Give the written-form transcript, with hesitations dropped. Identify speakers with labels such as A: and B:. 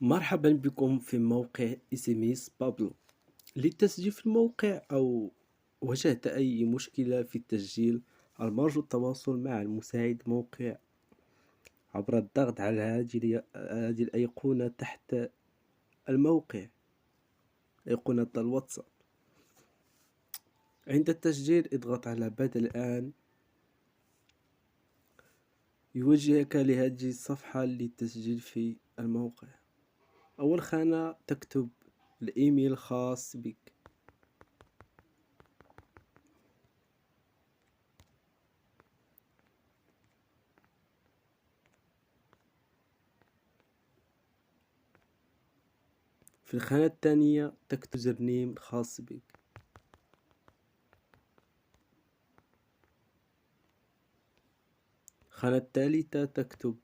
A: مرحبا بكم في موقع SMS بابلو. للتسجيل في الموقع أو واجهت أي مشكلة في التسجيل، المرجو التواصل مع المساعد موقع عبر الضغط على هذه الأيقونة تحت الموقع، أيقونة الواتساب. عند التسجيل اضغط على بدء الآن. يوجهك لهذه الصفحة للتسجيل في الموقع. أول خانة تكتب الإيميل الخاص بك. في الخانة الثانية تكتب يوزرنيم الخاص بك. الخانة الثالثة تكتب